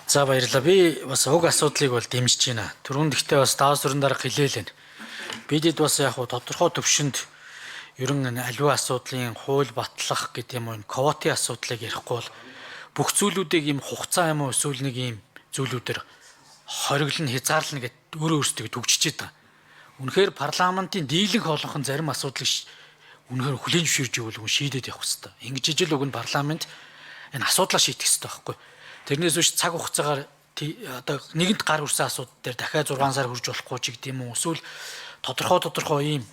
За баярлалаа. Би бас уг асуудлыг бол дэмжиж байна. Түрүүнд ихтэй бас даваа сүрэн дарга хэлээлэн. Бидэд бас яг тодорхой төвшөнд ерөн аливаа асуудлын хууль батлах гэдэг юм уу, квотын асуудлыг ярихгүй бол бүх зүйлүүдийг ийм хугацаа юм уу эсвэл нэг ийм зүйлүүдээр хориглон хязгаарлана гэд өөрөө өөрсдөө төгжиж байгаа. Үнэхээр парламентын дийлэнх олонх зарим асуудлыг үнэхээр хүлээн зөвшөөрж ивэл шийдээд явах хэрэгтэй. Ингэж ижил уг нь парламент энэ асуудлаа шийдэх хэрэгтэй байхгүй. Тэрнээс биш цаг хугацаагаар одоо нэгэнт гар хүрсэн асуудал дээр дахиад 6 сар хурж болохгүй ч гэдэг юм уу. Эсвэл тодорхой ийм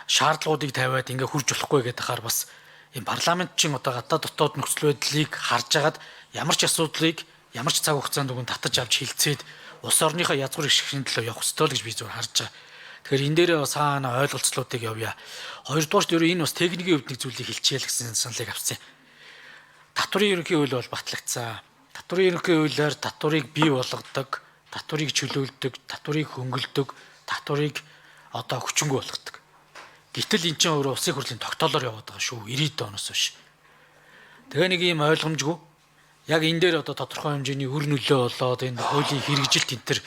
шаардлагуудыг тавиад ингээ хурж болохгүй гэдэг хаар бас энэ парламентчин одоо гадаад дотоод нөхцөл байдлыг харж агаад ямар ч асуудлыг ямар ч цаг хугацаанд үгэн татаж авч хилцээд улс орныхоо язгуур гიშгэн төлөө явах ёстой л гэж би зөвхөн харж байгаа. Тэгэхээр энэ дээр саана ойлголцлуудыг явъя. Хоёрдугаарт энэ бас техникийн хувьд нэг зүйлийг хэлчихье л гэсэн саналыг авсан. Татварын ерөнхий хууль бол батлагдсан. Татварын ерөнхий хуулиар татварыг бий болгодог, татварыг чөлөөлдөг, татварыг хөнгөлдөг, татварыг одоо хүчингү болгодог. Гэтэл эн чинь өөрөө улсын хурлын тогтоолоор яваад байгаа шүү. 90 оноос хойш. Тэгээ нэг юм ойлгомжгүй. Яг энэ дээр одоо тодорхой хэмжээний үр нөлөө болоод энэ хуулийн хэрэгжилт энэ төр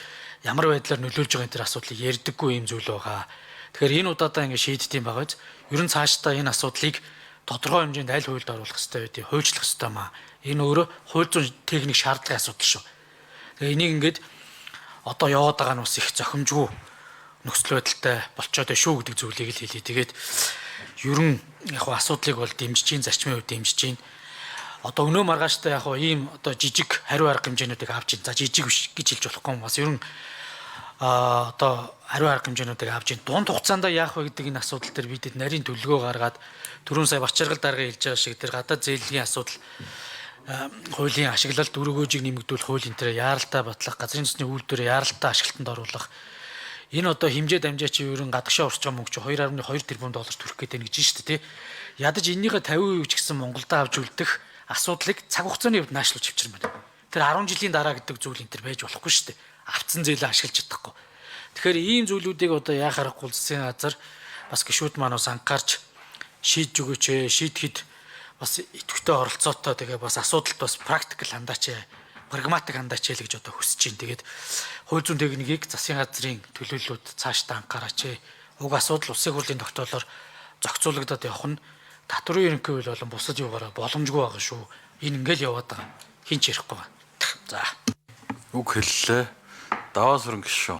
ямар байдлаар нөлөөлж байгаа энэ төр асуудлыг ярьдаггүй юм зүйл байгаа. Тэгэхээр энэ удаадаа ингэ шийддэм байгааз ер нь цаашдаа энэ асуудлыг тодорхой хэмжээнд аль хуульд оруулах хэрэгтэй байдгийг хуульчлах хэрэгтэй маа. Энэ өөрөө хууль зүйн техник шаардлагын асуудал шүү. Тэгээ энийг ингээд одоо яваад байгаа нь бас их зохимжгүй нөхцөл байдалтай болцоод байна шүү гэдэг зүйлийг л хэлье. Тэгээд ер нь яг асуудлыг бол дэмжиж гин зарчмын хувьд дэмжиж гин. Одоо өнөө маргааштай яг ийм одоо жижиг хариу арга хэмжээнүүдийг авч ин. За жижиг биш гэж хэлж болохгүй юм бас ер нь одоо хариу арга хэмжээнүүдийг авч ин. Дунд хугацаанд яах вэ гэдэг энэ асуудал дээр бидэд нарийн төлөвлөгөө гаргаад түрүүн сая Бачаргал дарга хэлж байгаа шиг тэр гадаад зээлгийн асуудал хуулийн ашиглалт өргөөжийг нэмэгдүүлэх хуулийн тэр яаралтай батлах, газрын төсний үйлдвэрээ яаралтай ашиглалтанд оруулах. Энэ одоо хэмжээ дамжаа чи ерөн гадагшаа урч байгаа мөнгө чи 2.2 тэрбум доллар төрөх гэдэг нэг чинь шүү дээ тий. Ядаж энэнийхээ 50% ч гэсэн Монголдо авч үлдэх асуудлыг цаг хугацааны хувьд наашлуулж авчирмаар. Тэр 10 жилийн дараа гэдэг зүйл энэ төр байж болохгүй шүү дээ. Авцсан зээлээ ашиглаж чадахгүй. Тэгэхээр ийм зүйлүүдийг одоо яа харахгүй засгийн газар бас гишүүд маань бас анхаарч шийдж өгөөч ээ. Шийдэхэд бас идэвхтэй оролцоотой тэгээ бас асуудалд бас практикл хандаач ээ. Прагматик хандаач ээ гэж одоо хүсэж байна. Тэгээд хууль зүйн техникийг засгийн газрын төлөөллүүд цаашдаа анхаараач ээ. Уг асуудал улсын хурлын тогтоолоор зохицуулагдаад явах нь татварын ерөнхий хууль болон бусад юугаараа боломжгүй байгаа шүү. Энэ ингээл яваад байгаа. Хин ч ярихгүй байна. За. Үг хэллээ. Даваа сүрэн гişүү.